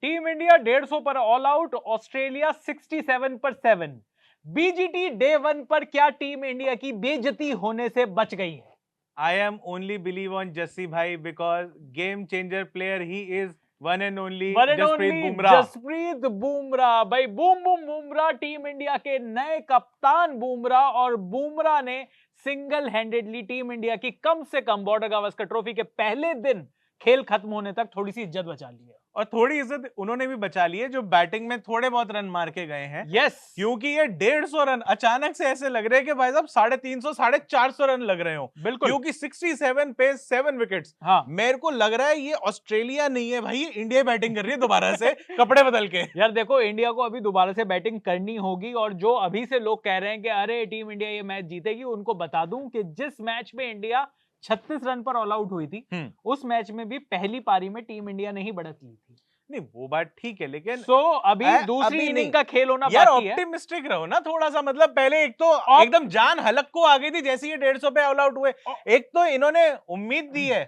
Team India 150 पर all out, Australia 67 पर 7। BGT day 1 पर क्या टीम इंडिया की बेइज्जती होने से बच गई है? I am only believe on Jassi bhai because game changer player he is one and only Jasprit Bumrah। Jasprit Bumrah भाई, boom boom Bumrah, team India के नए कप्तान बुमराह। और बुमराह ने सिंगल हैंडेडली टीम इंडिया की कम से कम बॉर्डर गावस्कर ट्रॉफी के पहले दिन खेल खत्म होने तक थोड़ी सी इज्जत बचा ली है। और थोड़ी इज्जत उन्होंने भी बचा ली है जो बैटिंग में थोड़े बहुत रन मार के गए हैं। यस, क्योंकि ये 150 रन अचानक से ऐसे लग रहे हैं कि भाई साहब 350 450 रन लग रहे हो। बिल्कुल, क्योंकि 67 पे 7 विकेट्स। हाँ, मेरे को लग रहा है ये ऑस्ट्रेलिया नहीं है भाई, ये इंडिया बैटिंग कर रही है दोबारा से कपड़े बदल के। यार देखो, इंडिया को अभी दोबारा से बैटिंग करनी होगी। और जो अभी से लोग कह रहे हैं कि अरे टीम इंडिया ये मैच जीतेगी, उनको बता दूं कि जिस मैच में इंडिया 36 रन पर ऑल आउट हुई थी, उस मैच में भी पहली पारी में टीम इंडिया ने ही बढ़त ली थी। नहीं वो बात ठीक है, लेकिन अभी दूसरी इनिंग का खेल होना यार बाकी है। ऑप्टिमिस्टिक रहो ना थोड़ा सा। मतलब पहले एक तो एकदम जान हलक को आ गई थी जैसे ये 150 पे ऑल आउट हुए। एक तो इन्होंने उम्मीद दी है,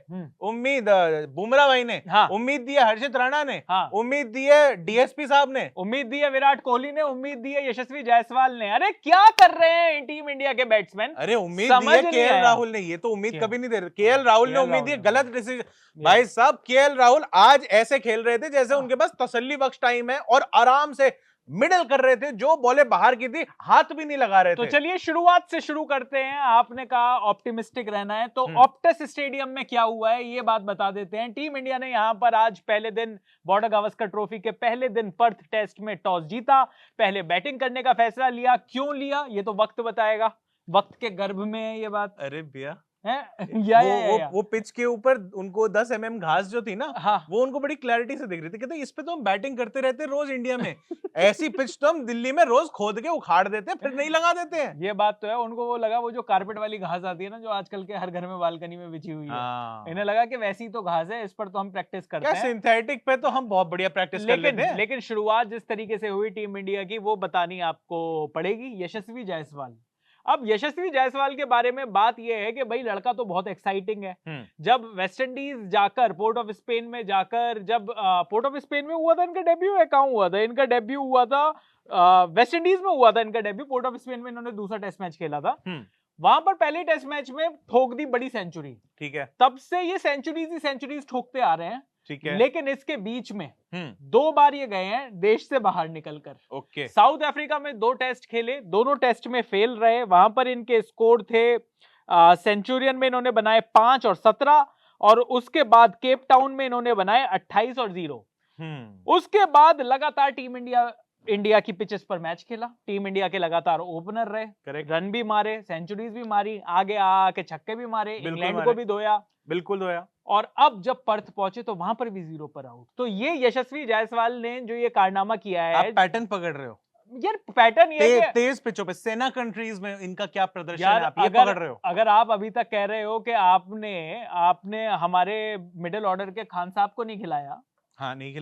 उम्मीद बुमराह भाई ने, हाँ, उम्मीद दी है हर्षित राणा ने, हाँ, उम्मीद दी है डीएसपी साहब ने, उम्मीद दी है विराट कोहली ने, उम्मीद दी है यशस्वी जायसवाल ने। अरे क्या कर रहे हैं टीम इंडिया के बैट्समैन? अरे उम्मीद दी है केएल राहुल ने। ये तो उम्मीद कभी नहीं दे रहे। केएल राहुल ने उम्मीद दी, गलत डिसीजन भाई साहब। केएल राहुल आज ऐसे खेल रहे थे जैसे उनके पास तसल्ली बख्श टाइम है और आराम से मिडल कर रहे थे। जो बॉलें बाहर की थी हाथ भी नहीं लगा रहे थे। तो चलिए शुरुआत से शुरू करते हैं। आपने कहा ऑप्टिमिस्टिक रहना है, तो ऑप्टस स्टेडियम में क्या हुआ है ये बात बता देते हैं। टीम इंडिया ने यहां पर आज पहले दिन बॉर्डर गावस्कर ट्रॉफी के पहले दिन पर्थ टेस्ट में टॉस जीता, पहले बैटिंग करने का फैसला लिया। क्यों लिया ये तो वक्त बताएगा, वक्त के गर्भ में है ये बात। अरे भैया वो पिच के ऊपर उनको 10 mm घास जो थी ना, हाँ, वो उनको बड़ी क्लैरिटी से दिख रही थी। कहते इस पे तो हम बैटिंग करते रहते रोज इंडिया में, ऐसी पिच तो हम दिल्ली में रोज खोद के उखाड़ देते फिर नहीं लगा देते हैं। ये बात तो है। उनको वो लगा वो जो कारपेट वाली घास आती है ना, जो आजकल के हर घर में बालकनी में बिछी हुई है, इन्हें लगा कि वैसी तो घास है, इस पर तो हम प्रैक्टिस करते हैं। सिंथेटिक पे तो हम बहुत बढ़िया प्रैक्टिस कर लेते हैं। लेकिन शुरुआत जिस तरीके से हुई टीम इंडिया की वो बतानी आपको पड़ेगी। यशस्वी जायसवाल। अब यशस्वी जायसवाल के बारे में बात यह है कि भाई लड़का तो बहुत एक्साइटिंग है। जब वेस्ट इंडीज जाकर पोर्ट ऑफ स्पेन में जाकर, जब पोर्ट ऑफ स्पेन में हुआ था इनका डेब्यू, है कहां हुआ था इनका डेब्यू? हुआ था वेस्ट इंडीज में हुआ था इनका डेब्यू। पोर्ट ऑफ स्पेन में इन्होंने दूसरा टेस्ट मैच खेला था। वहां पर पहले टेस्ट मैच में ठोक दी बड़ी सेंचुरी। ठीक है, तब से ये सेंचुरीज ही सेंचुरीज ठोकते आ रहे हैं। ठीक है, लेकिन इसके बीच में 2 बार ये गए हैं देश से बाहर निकलकर। ओके। साउथ अफ्रीका में 2 टेस्ट खेले, दोनों टेस्ट में फेल रहे। वहां पर इनके स्कोर थे सेंचुरियन में इन्होंने बनाए 5 और 17, और उसके बाद केप टाउन में इन्होंने बनाए 28 और 0। उसके बाद लगातार टीम इंडिया की पिचेस पर मैच खेला। टीम इंडिया के लगातार ओपनर रहे, रन भी मारे, सेंचुरीज भी मारी, आगे आके छक्के भी मारे, इंग्लैंड को भी धोया, बिल्कुल धोया। और अब जब पर्थ पहुंचे तो वहां पर भी 0 पर आउट। तो ये यशस्वी जायसवाल ने जो ये कारनामा किया है। आप पैटर्न पकड़ रहे हो यार, पैटर्न ये तेज पिचों पे सेना कंट्रीज में इनका क्या प्रदर्शन है, आप ये पकड़ रहे हो। अगर आप अभी तक कह रहे हो कि आपने हमारे मिडिल ऑर्डर के खान साहब को नहीं खिलाया। हाँ, नहीं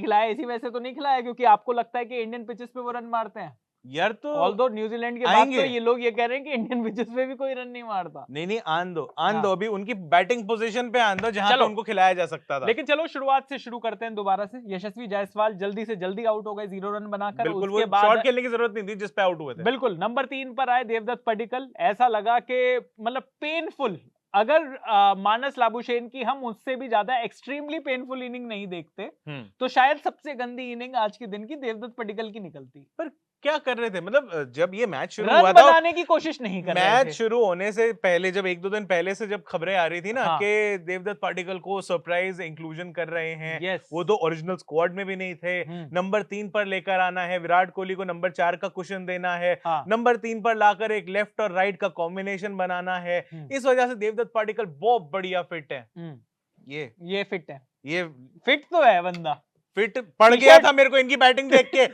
खिलाया इसी वजह से तो नहीं खिलाया क्योंकि आपको लगता है कि इंडियन पिचेस पे वो रन मारते हैं। यार तो ऑल्दो न्यूजीलैंड के बाद तो ये लोग ये कह रहे हैं कि इंडियन पिचेस पे भी कोई रन नहीं मारता। नहीं आन दो अभी उनकी बैटिंग पोजीशन पे आन दो जहां पे उनको खिलाया जा सकता था। लेकिन चलो शुरुआत से शुरू करते हैं दोबारा से। यशस्वी जायसवाल जल्दी से जल्दी आउट हो गए 0 रन बनाकर। उसके बाद शॉट खेलने की जरूरत नहीं थी जिस पे आउट हुए थे। बिल्कुल। नंबर 3 पर आए देवदत्त पडिक्कल। ऐसा लगा कि मतलब पेनफुल, अगर मानस लाबुशेन की हम उससे भी ज्यादा एक्सट्रीमली पेनफुल इनिंग नहीं देखते तो शायद सबसे गंदी इनिंग आज के दिन की देवदत्त पडिक्कल की निकलती। पर क्या कर रहे थे? मतलब जब ये मैच शुरू हुआ था, बनाने की कोशिश नहीं कर रहे थे। मैच शुरू होने से पहले, जब 1-2 दिन पहले से जब खबरें आ रही थी ना कि देवदत्त पडिक्कल को सरप्राइज इंक्लूजन कर रहे हैं, वो तो ओरिजिनल स्क्वाड में भी नहीं थे, नंबर 3 पर लेकर आना है, विराट कोहली को नंबर 4 का कुशन देना है, नंबर 3 पर लाकर एक लेफ्ट और राइट का कॉम्बिनेशन बनाना है, इस वजह से देवदत्त पडिक्कल बहुत बढ़िया फिट है। ये फिट है, ये फिट तो है बंदा, फिट पड़ गया था मेरे को इनकी बैटिंग देख के।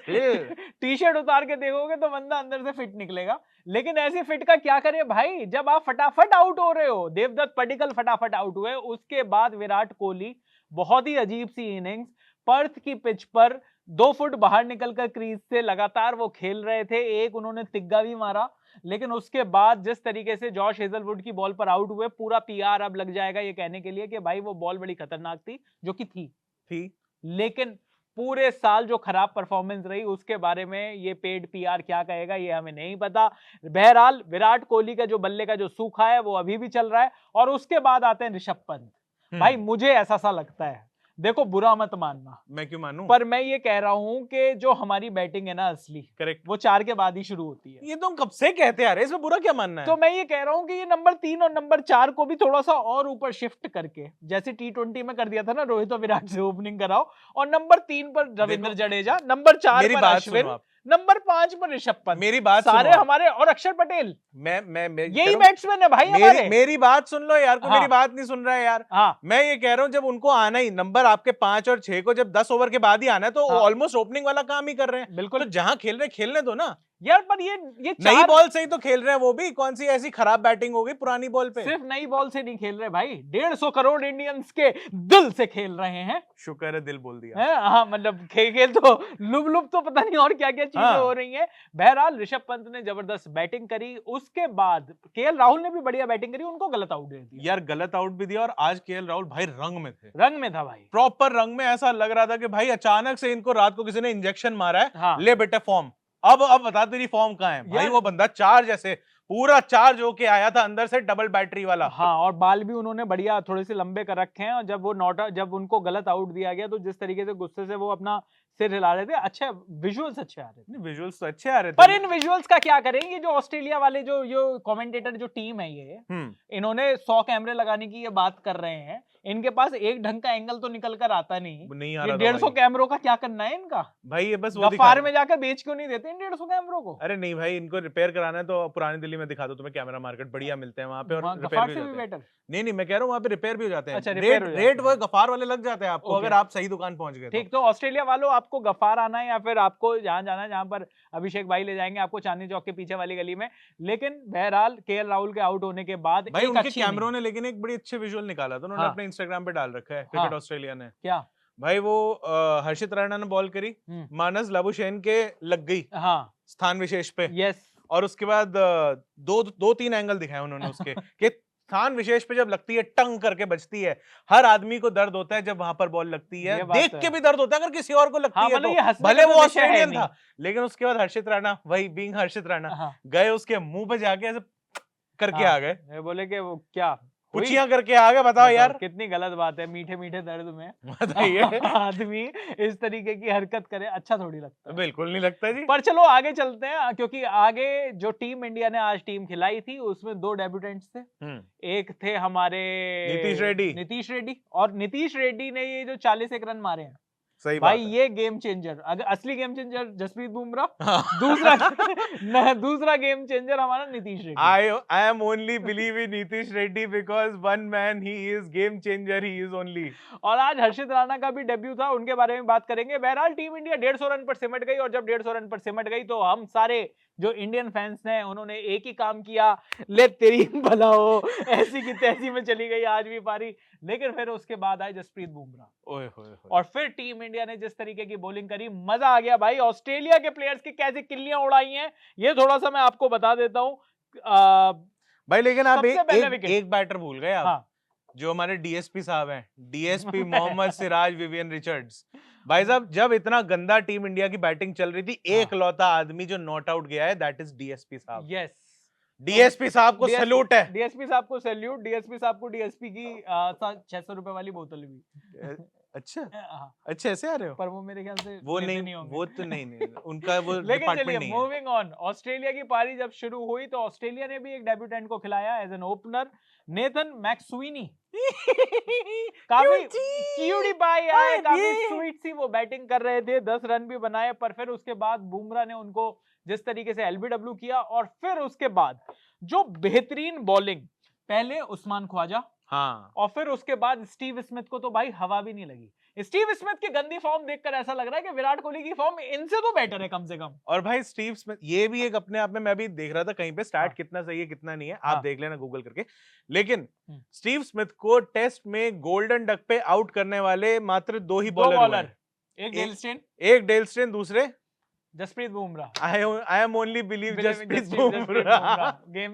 टी शर्ट उतार के देखोगे तो बंदा अंदर से फिट निकलेगा। लेकिन ऐसे फिट का क्या करे भाई, जब आप फटाफट आउट हो रहे हो। देवदत्त पडिक्कल फटाफट आउट हुए। उसके बाद विराट कोहली, बहुत ही अजीब सी इनिंग्स। पर्थ की पिच पर 2 फुट बाहर निकलकर क्रीज से लगातार वो खेल रहे थे। एक उन्होंने तिग्गा भी मारा, लेकिन उसके बाद जिस तरीके से जॉश हेजलवुड की बॉल पर आउट हुए, पूरा पीआर अब लग जाएगा ये कहने के लिए कि भाई वो बॉल बड़ी खतरनाक थी, जो कि थी। लेकिन पूरे साल जो खराब परफॉर्मेंस रही उसके बारे में ये पेड पीआर क्या कहेगा ये हमें नहीं पता। बहरहाल विराट कोहली का जो बल्ले का जो सूखा है वो अभी भी चल रहा है और उसके बाद आते हैं ऋषभ पंत। भाई मुझे ऐसा सा लगता है, देखो बुरा मत मानना, मैं क्यों मानूं, पर मैं ये कह रहा हूं कि जो हमारी बैटिंग है ना असली, करेक्ट, वो 4 के बाद ही शुरू होती है। ये तो हम कब से कहते आ रहे हैं, इसमें बुरा क्या मानना है। तो मैं ये कह रहा हूं कि ये नंबर 3 और नंबर 4 को भी थोड़ा सा और ऊपर शिफ्ट करके, जैसे T20 में कर दिया था ना रोहित और विराट से ओपनिंग कराओ, और नंबर 3 पर रविंद्र जडेजा, नंबर 4 पर अश्विन, नंबर 5 पर ऋषभ पंत। मेरी बात सारे हमारे, और अक्षर पटेल, मैं यही बैट्समैन है भाई हमारे। मेरी बात सुन लो यार, कोई मेरी बात नहीं सुन रहा है यार। मैं ये कह रहा हूँ जब उनको आना ही नंबर आपके 5 और 6 को जब 10 ओवर के बाद ही आना है तो ऑलमोस्ट ओपनिंग वाला काम ही कर रहे हैं। बिल्कुल, तो जहां खेल रहे खेलने दो ना यार। पर ये नई बॉल से ही तो खेल रहे हैं, वो भी कौन सी ऐसी खराब बैटिंग हो गई पुरानी बॉल पे। सिर्फ नई बॉल से नहीं खेल रहे भाई, 150 करोड़ इंडियंस के दिल से खेल रहे हैं। शुक्र है दिल बोल दिया। हाँ, मतलब खेल तो लुब तो पता नहीं और क्या क्या चीजें हो रही हैं। बहरहाल ऋषभ पंत ने जबरदस्त बैटिंग करी, उसके बाद केएल राहुल ने भी बढ़िया बैटिंग करी, उनको गलत आउट दे दिया यार, गलत आउट भी दिया। और आज केएल राहुल भाई रंग में थे, रंग में था भाई, प्रॉपर रंग में। ऐसा लग रहा था कि भाई अचानक से इनको रात को किसी ने इंजेक्शन मारा है, ले बेटे फॉर्म, अब बता तेरी फॉर्म कहाँ है भाई। वो बंदा चार्ज जैसे पूरा चार्ज होके आया था अंदर से, डबल बैटरी वाला। हाँ, और बाल भी उन्होंने बढ़िया थोड़े से लंबे कर रखे हैं, और जब उनको गलत आउट दिया गया तो जिस तरीके से गुस्से से वो अपना सिर हिला रहे थे, अच्छा विजुअल्स अच्छे आ रहे थे। विजुअल्स तो अच्छे आ रहे थे, पर इन विजुअल्स का क्या करें, ये जो ऑस्ट्रेलिया वाले जो कमेंटेटर जो टीम है ये, इन्होंने 100 कैमरे लगाने की ये बात कर रहे हैं, इनके पास एक ढंग का एंगल तो निकल कर आता नहीं आ रहा। 150 कैमरों का क्या करना है इनका भाई, ये बस गफ्फार में जाकर बेच क्यों नहीं देते इन 150 कैमरों को। अरे नहीं भाई, इनको रिपेयर कराना है तो पुरानी दिल्ली में दिखा दो, तुम्हें कैमरा मार्केट बढ़िया मिलते हैं वहां पे, और रिपेयर भी हो जाते हैं। नहीं, मैं कह रहा हूँ वहां पे रिपेयर भी हो जाते हैं। अच्छा, रेट वो गफ्फार वाले लग जाते हैं आपको, अगर आप सही दुकान पहुंच गए। ठीक, तो ऑस्ट्रेलिया वालों, आपको गफ्फार आना है या फिर आपको जहां जाना है जहां पर अभिषेक भाई ले जाएंगे आपको, चांदनी चौक के पीछे वाली गली में। लेकिन बहरहाल केएल राहुल के आउट होने के बाद भाई उनके कैमरों ने लेकिन एक बड़ी अच्छे विजुअल निकाला था, उन्होंने अपने इंस्टाग्राम पे डाल रखा है, क्रिकेट ऑस्ट्रेलिया ने। क्या भाई, वो हर्षित राणा ने बॉल करी, मानस लाबुशेन के लग गई स्थान विशेष पे, यस, और उसके बाद दो तीन एंगल दिखाए उन्होंने उसके कि स्थान विशेष पे जब लगती है टंग करके बजती है, हर आदमी को दर्द होता है जब वहां पर बॉल लगती है, देख के भी दर्द होता है अगर किसी और को लगती है तो, भले वो ऑस्ट्रेलियन था। लेकिन उसके बाद हर्षित राणा, वही बीइंग हर्षित राणा, गए उसके मुंह पे जाके ऐसे करके आ गए, बोले कि वो क्या पुछियां करके आ गए। बताओ यार, कितनी गलत बात है, मीठे मीठे दर्द में बताइए आदमी इस तरीके की हरकत करे, अच्छा थोड़ी लगता है। बिल्कुल नहीं लगता जी। पर चलो आगे चलते हैं, क्योंकि आगे जो टीम इंडिया ने आज टीम खिलाई थी उसमें 2 डेब्यूटेंट्स थे। एक थे हमारे नीतीश रेड्डी, और नीतीश रेड्डी ने ये जो 41 रन मारे हैं, सही भाई बात है। ये गेम चेंजर, अगर असली गेम चेंजर जसप्रीत बुमराह, दूसरा गेम चेंजर हमारा Nitish Reddy. I am only believe in Nitish Reddy because one man he is game changer, he is only। और आज हर्षित राणा का भी डेब्यू था, उनके बारे में बात करेंगे। बहरहाल टीम इंडिया 150 रन पर सिमट गई, और जब 150 रन पर सिमट गई तो हम सारे जो इंडियन फैंस हैं उन्होंने एक ही काम किया, ले तेरी भला हो, ऐसी की तैसी में चली गई आज भी पारी। लेकिन फिर उसके बाद आए जसप्रीत बुमराह, और फिर टीम इंडिया ने जिस तरीके की बॉलिंग करी, मजा आ गया भाई। ऑस्ट्रेलिया के प्लेयर्स की कैसी किल्लियां उड़ाई हैं ये थोड़ा सा मैं आपको बता देता हूँ भाई। लेकिन आप एक बैटर भूल गए आप, जो हमारे डीएसपी साहब हैं, DSP Mohammed Siraj Vivian Richards. भाई साहब, जब इतना गंदा टीम इंडिया की बैटिंग चल रही थी, एक लौता आदमी जो नॉट आउट गया है, दैट इज डीएसपी साहब। यस, डीएसपी साहब को सैल्यूट है, डीएसपी साहब को सैल्यूट। डीएसपी साहब को डीएसपी की 600 रुपए वाली बोतल भी। अच्छा अच्छा, ऐसे आ रहे हो? पर वो मेरे ख्याल से वो नहीं वो तो नहीं उनका वो डिपार्टमेंट नहीं है। मूविंग ऑन, ऑस्ट्रेलिया की पारी जब शुरू हुई तो ऑस्ट्रेलिया ने भी एक डेब्यूटेंट को खिलाया एज एन ओपनर, नेथन मैक्सुइनी। काफी क्यूटी पाई है, काफी स्वीट सी वो बैटिंग कर रहे थे, 10 रन भी बनाए। पर फिर उसके बाद बुमराह ने उनको जिस तरीके से एलबीडब्ल्यू किया, और फिर उसके बाद जो बेहतरीन बॉलिंग, पहले उस्मान ख्वाजा, हाँ, और फिर उसके बाद स्टीव स्मिथ को तो भाई हवा भी नहीं लगी। स्टीव स्मिथ की गंदी फॉर्म देखकर ऐसा लग रहा है कि विराट कोहली की फॉर्म इनसे तो बेटर है कम से कम। और भाई स्टीव स्मिथ ये भी एक अपने आप में, मैं भी देख रहा था कहीं पे स्टार्ट, हाँ, कितना सही है कितना नहीं है, आप देख लेना गूगल करके। लेकिन स्टीव स्मिथ को टेस्ट में गोल्डन डक पे आउट करने वाले मात्र 2 ही बॉलर, एक डेल स्टेन, दूसरे Jasprit Bumrah. I am only believe Jasprit Bumrah.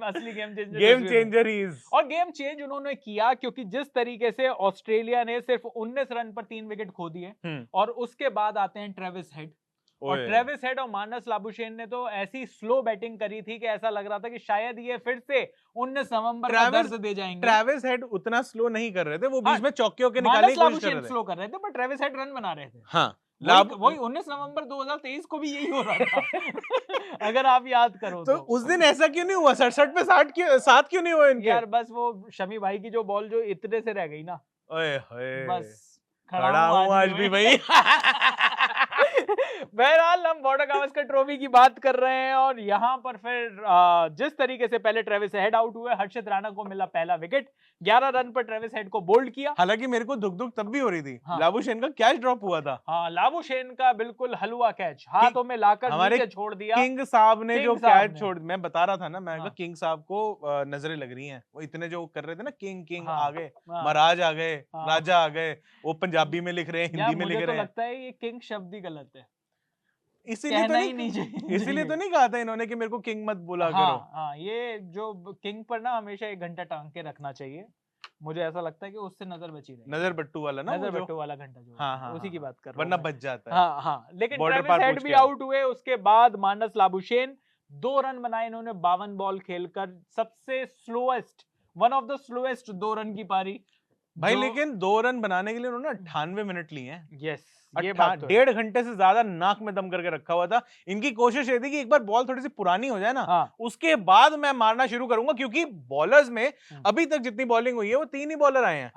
असली game changer. Game changer he is. और गेम चेंज उन्होंने किया क्योंकि जिस तरीके से ऑस्ट्रेलिया ने सिर्फ 19 रन पर 3 विकेट खो दिए और उसके बाद आते हैं ट्रेविस हेड। और ट्रेविस हेड और मानस लाबुशेन ने तो ऐसी स्लो बैटिंग करी थी कि ऐसा लग रहा था कि शायद ये फिर से 19 नवंबर का दर्द दे जाएंगे। ट्रेविस हेड उतना स्लो नहीं कर रहे थे, वो बीच में चौकियों के निकालने की कोशिश कर रहे थे। स्लो कर रहे थे पर ट्रेविस हेड रन बना रहे थे। हाँ, वही 19 नवंबर 2023 को भी यही हो रहा था। अगर आप याद करो तो उस दिन ऐसा क्यों नहीं हुआ? 67 पे 7 क्यों नहीं हुआ इनके? यार बस वो शमी भाई की जो बॉल जो इतने से रह गई ना, ओए होए, बस खड़ा हूं आज भी भाई। बहरहाल हम बॉर्डर गावस्कर ट्रॉफी की बात कर रहे हैं और यहाँ पर फिर जिस तरीके से पहले ट्रेविस हेड आउट हुए, हर्षित राणा को मिला पहला विकेट। 11 रन पर ट्रेविस हेड को बोल्ड किया। हालांकि मेरे को दुख तब भी हो रही थी। हाँ। लाबुशेन का कैच ड्रॉप हुआ था। हाँ, लाबुशेन का बिल्कुल हलवा कैच हाथों में लाकर नीचे छोड़ दिया। किंग साहब ने जो कैच छोड़, मैं बता रहा था ना, मैं कहा किंग साहब को नजरें लग रही हैं। वो इतने जो कर रहे थे ना, किंग आ गए, महाराज आ गए, राजा आ गए, वो पंजाबी में लिख रहे हैं, हिंदी में लिख रहे हैं। लगता है ये किंग शब्द ही गलत है, इसीलिए तो नहीं कहा था इन्होंने कि मेरे को किंग मत बोला करो। हाँ, ये जो किंग पर ना हमेशा 1 घंटा टांग के रखना चाहिए। मुझे ऐसा लगता है कि उससे नजर बची रही। नजर बट्टू वाला ना, नजर बट्टू वाला घंटा जो उसी की बात कर रहा हूं, वरना बच जाता है। हाँ, लेकिन ट्रेविस हेड भी आउट हुए। उसके बाद मानस लाबुशेन 2 रन बनाए इन्होंने 52 बॉल खेलकर। सबसे slowest, one of the slowest 2 run की पारी भाई। लेकिन 2 रन बनाने के लिए उन्होंने 98 मिनट लिए हैं। यस, ये बात तो 1.5 घंटे से ज्यादा नाक में दम करके रखा हुआ था। इनकी कोशिश ये थी कि एक बार बॉल थोड़ी सी पुरानी हो जाए ना, उसके बाद मैं मारना शुरू करूंगा, क्योंकि बॉलर्स में अभी तक जितनी बॉलिंग हुई है वो 3 ही बॉलर आए हैं।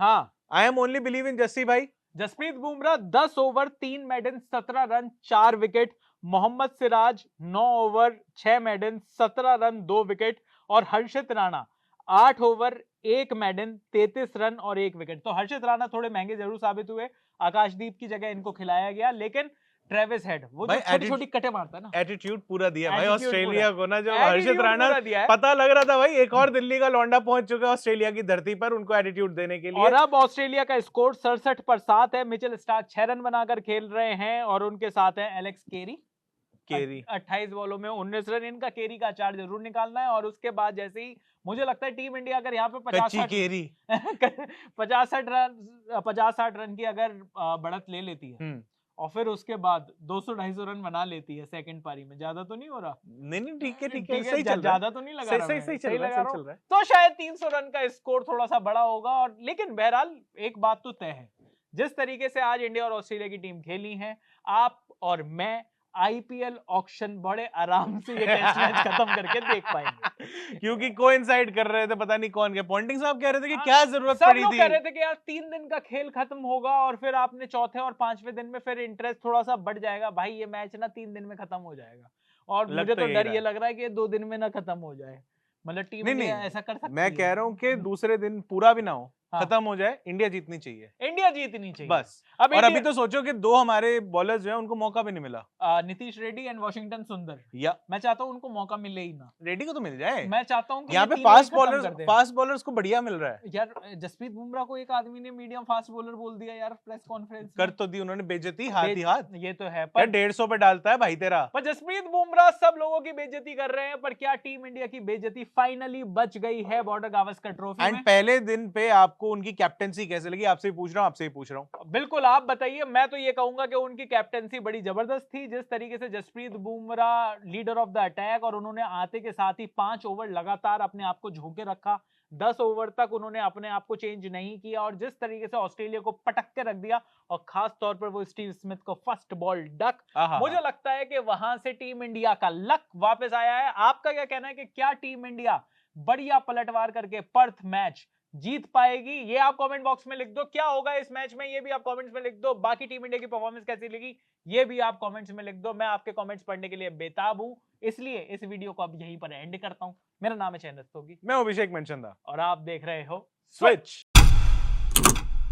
I am only believe in Jassi भाई। Jasprit Bumrah 10 over 3 maiden 17 run 4 wicket. Mohammed Siraj 9 over 6 maiden 17 run 2 wicket. और Harshit Rana 8 over 1 maiden 33 run और 1 विकेट। तो हर्षित राणा थोड़े महंगे जरूर साबित हुए, आकाशदीप की जगह इनको खिलाया गया। लेकिन ट्रेविस हेड वो जो छोटी-छोटी कटे मारता है ना, एटीट्यूड पूरा दिया भाई ऑस्ट्रेलिया को ना। जो हर्षित राणा पता लग रहा था भाई एक और दिल्ली का लौंडा पहुंच चुका है ऑस्ट्रेलिया की धरती पर, उनको एटीट्यूड देने के लिए। और अब ऑस्ट्रेलिया का स्कोर 67 पर 7 है। मिचेल स्टार्क 6 रन बनाकर खेल रहे हैं और उनके साथ है एलेक्स केरी 28 बॉलों में 19 रन। इनका केरी का चार्ज जरूर निकालना है। और उसके बाद जैसे ही मुझे लगता है टीम इंडिया अगर यहाँ पे 50-60 रन की अगर बढ़त ले लेती है और फिर उसके बाद 200-250 रन बना लेती है सेकंड पारी में, ज्यादा तो नहीं हो रहा? नहीं ठीक है सही चल रहा है, ज्यादा तो नहीं लगा रहा, सही चल रहा है। तो शायद 300 रन का स्कोर थोड़ा सा बड़ा होगा। और लेकिन बहरहाल एक बात तो तय है, जिस तरीके से आज इंडिया और ऑस्ट्रेलिया की टीम खेली है, आप और मैं आईपीएल ऑक्शन बड़े आराम से ये टेस्ट मैच खत्म करके देख पाएंगे। क्योंकि कोइंसाइड कर रहे थे, पता नहीं कौन के पॉइंटिंग साहब कह रहे थे कि क्या जरूरत पड़ी थी। कह रहे थे कि यार 3 दिन का खेल खत्म होगा और फिर आपने चौथे और 5वें दिन में फिर इंटरेस्ट थोड़ा सा बढ़ जाएगा। भाई ये मैच ना 3 दिन में खत्म हो जाएगा और मुझे तो डर ये लग रहा है कि 2 दिन में ना खत्म हो जाए। मतलब टीम इंडिया ऐसा कर सकती है। मैं कह रहा हूँ कि दूसरे दिन पूरा भी ना हो, खत्म हो जाए, इंडिया जीतनी चाहिए। इंडिया जीतनी चाहिए बस। और अभी तो सोचो कि 2 हमारे बॉलर्स जो हैं उनको मौका भी नहीं मिला, नीतीश रेड्डी एंड वॉशिंगटन सुंदर। या मैं चाहता हूँ उनको मौका मिले ही ना, रेड्डी को तो मिल जाए। मैं चाहता हूँ यहाँ पे फास्ट बॉलर्स को बढ़िया मिल रहा है यार। जसप्रीत बुमराह को एक आदमी ने मीडियम फास्ट बॉलर बोल दिया यार प्रेस कॉन्फ्रेंस कर तो दी उन्होंने बेइज्जती हाथ ही हाथ। ये तो है, पर 150 पे डालता है भाई तेरा। पर जसप्रीत बुमराह सब लोगों की बेइज्जती कर रहे हैं, पर क्या टीम इंडिया की बेइज्जती फाइनली बच गई है बॉर्डर गावस्कर ट्रॉफी में? पहले दिन पे आपको उनकी कैप्टेंसी कैसे लगी? आपसे ही पूछ रहा हूँ। बिल्कुल आप बताइए। मैं तो ये कहूंगा कि उनकी कैप्टेंसी बड़ी जबरदस्त थी। जिस तरीके से Jasprit Bumrah leader of the attack और उन्होंने आते के साथ ही 5 ओवर लगातार अपने आप को झोंके रखा, 10 ओवर तक उन्होंने अपने आप को चेंज नहीं किया और जिस तरीके से ऑस्ट्रेलिया को पटक के रख दिया और खास तौर पर वो स्टीव स्मिथ को फर्स्ट बॉल डक, मुझे लगता है कि वहां से टीम इंडिया का लक वापस आया है। आपका क्या कहना है कि क्या टीम इंडिया बढ़िया पलटवार करके पर्थ मैच जीत पाएगी? ये आप कमेंट बॉक्स में लिख दो। क्या होगा इस मैच में, ये भी आप कमेंट्स में लिख दो। बाकी टीम इंडिया की परफॉर्मेंस कैसी लगी ये भी आप कमेंट्स में लिख दो। मैं आपके कमेंट्स पढ़ने के लिए बेताब हूं, इसलिए इस वीडियो को अब यहीं पर एंड करता हूं। मेरा नाम है चैन रस्तोगी, मैं अभिषेक मनचंदा और आप देख रहे हो स्विच।